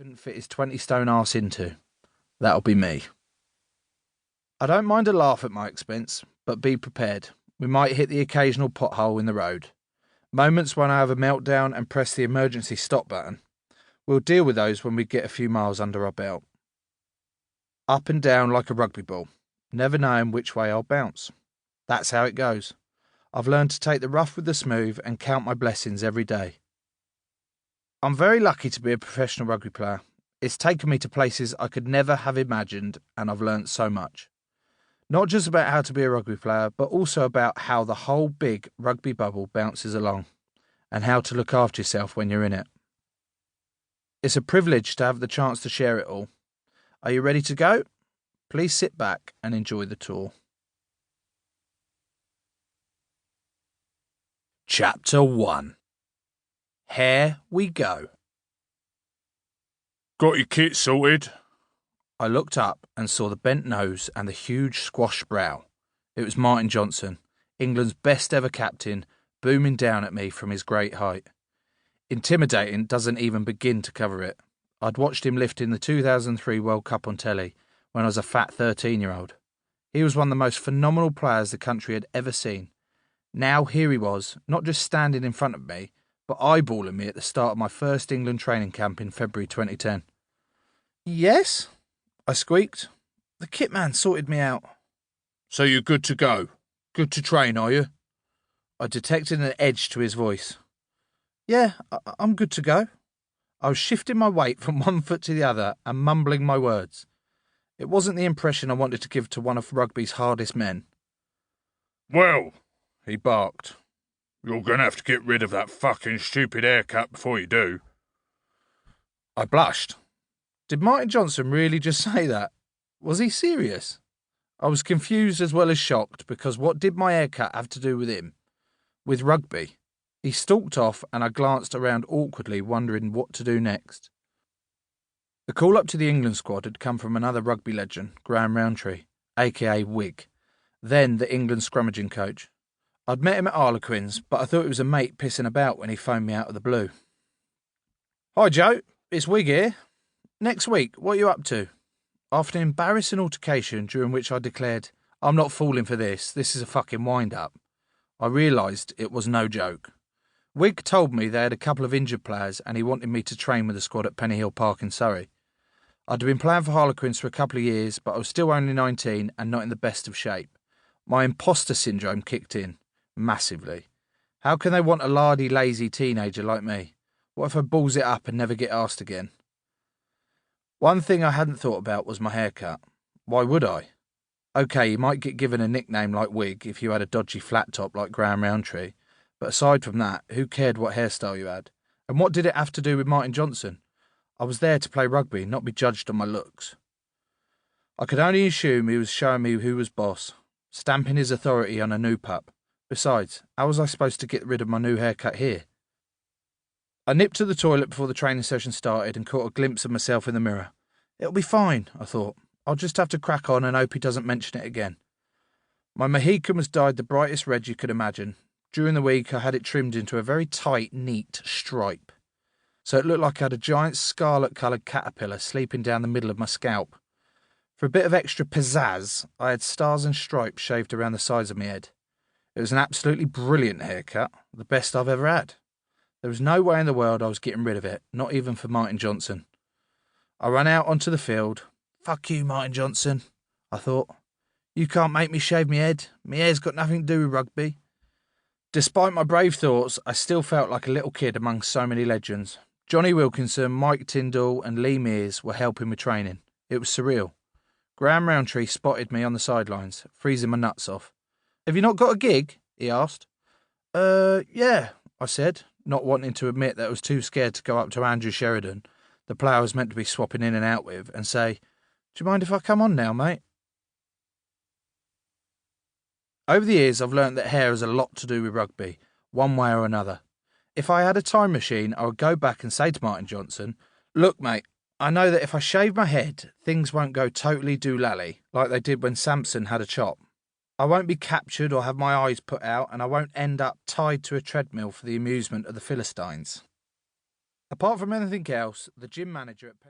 couldn't fit his 20-stone arse into. That'll be me. I don't mind a laugh at my expense, but be prepared. We might hit the occasional pothole in the road. Moments when I have a meltdown and press the emergency stop button. We'll deal with those when we get a few miles under our belt. Up and down like a rugby ball, never knowing which way I'll bounce. That's how it goes. I've learned to take the rough with the smooth and count my blessings every day. I'm very lucky to be a professional rugby player. It's taken me to places I could never have imagined, and I've learnt so much. Not just about how to be a rugby player, but also about how the whole big rugby bubble bounces along, and how to look after yourself when you're in it. It's a privilege to have the chance to share it all. Are you ready to go? Please sit back and enjoy the tour. Chapter 1. Here we go. Got your kit sorted? I looked up and saw the bent nose and the huge squashed brow. It was Martin Johnson, England's best ever captain, booming down at me from his great height. Intimidating doesn't even begin to cover it. I'd watched him lift in the 2003 World Cup on telly when I was a fat 13-year-old. He was one of the most phenomenal players the country had ever seen. Now here he was, not just standing in front of me, but eyeballing me at the start of my first England training camp in February 2010. Yes? I squeaked. The kit man sorted me out. So you're good to go? Good to train, are you? I detected an edge to his voice. Yeah, I'm good to go. I was shifting my weight from one foot to the other and mumbling my words. It wasn't the impression I wanted to give to one of rugby's hardest men. Well, he barked. You're going to have to get rid of that fucking stupid haircut before you do. I blushed. Did Martin Johnson really just say that? Was he serious? I was confused as well as shocked, because what did my haircut have to do with him? With rugby? He stalked off and I glanced around awkwardly, wondering what to do next. The call-up to the England squad had come from another rugby legend, Graham Rowntree, a.k.a. Wig, then the England scrummaging coach. I'd met him at Harlequins, but I thought it was a mate pissing about when he phoned me out of the blue. Hi Joe, it's Wig here. Next week, what are you up to? After an embarrassing altercation during which I declared, I'm not falling for this is a fucking wind-up, I realised it was no joke. Wig told me they had a couple of injured players and he wanted me to train with the squad at Pennyhill Park in Surrey. I'd been playing for Harlequins for a couple of years, but I was still only 19 and not in the best of shape. My imposter syndrome kicked in, massively. How can they want a lardy, lazy teenager like me? What if I balls it up and never get asked again? One thing I hadn't thought about was my haircut. Why would I? OK, you might get given a nickname like Wig if you had a dodgy flat top like Graham Rowntree, but aside from that, who cared what hairstyle you had? And what did it have to do with Martin Johnson? I was there to play rugby, not be judged on my looks. I could only assume he was showing me who was boss, stamping his authority on a new pup. Besides, how was I supposed to get rid of my new haircut here? I nipped to the toilet before the training session started and caught a glimpse of myself in the mirror. It'll be fine, I thought. I'll just have to crack on and hope he doesn't mention it again. My Mohican was dyed the brightest red you could imagine. During the week, I had it trimmed into a very tight, neat stripe, so it looked like I had a giant scarlet-coloured caterpillar sleeping down the middle of my scalp. For a bit of extra pizzazz, I had stars and stripes shaved around the sides of my head. It was an absolutely brilliant haircut, the best I've ever had. There was no way in the world I was getting rid of it, not even for Martin Johnson. I ran out onto the field. Fuck you, Martin Johnson, I thought. You can't make me shave my head. My hair's got nothing to do with rugby. Despite my brave thoughts, I still felt like a little kid among so many legends. Johnny Wilkinson, Mike Tyndall and Lee Mears were helping with training. It was surreal. Graham Rowntree spotted me on the sidelines, freezing my nuts off. Have you not got a gig? He asked. Yeah, I said, not wanting to admit that I was too scared to go up to Andrew Sheridan, the player I was meant to be swapping in and out with, and say, do you mind if I come on now, mate? Over the years, I've learnt that hair has a lot to do with rugby, one way or another. If I had a time machine, I would go back and say to Martin Johnson, look, mate, I know that if I shave my head, things won't go totally doolally, like they did when Samson had a chop. I won't be captured or have my eyes put out, and I won't end up tied to a treadmill for the amusement of the Philistines. Apart from anything else, the gym manager at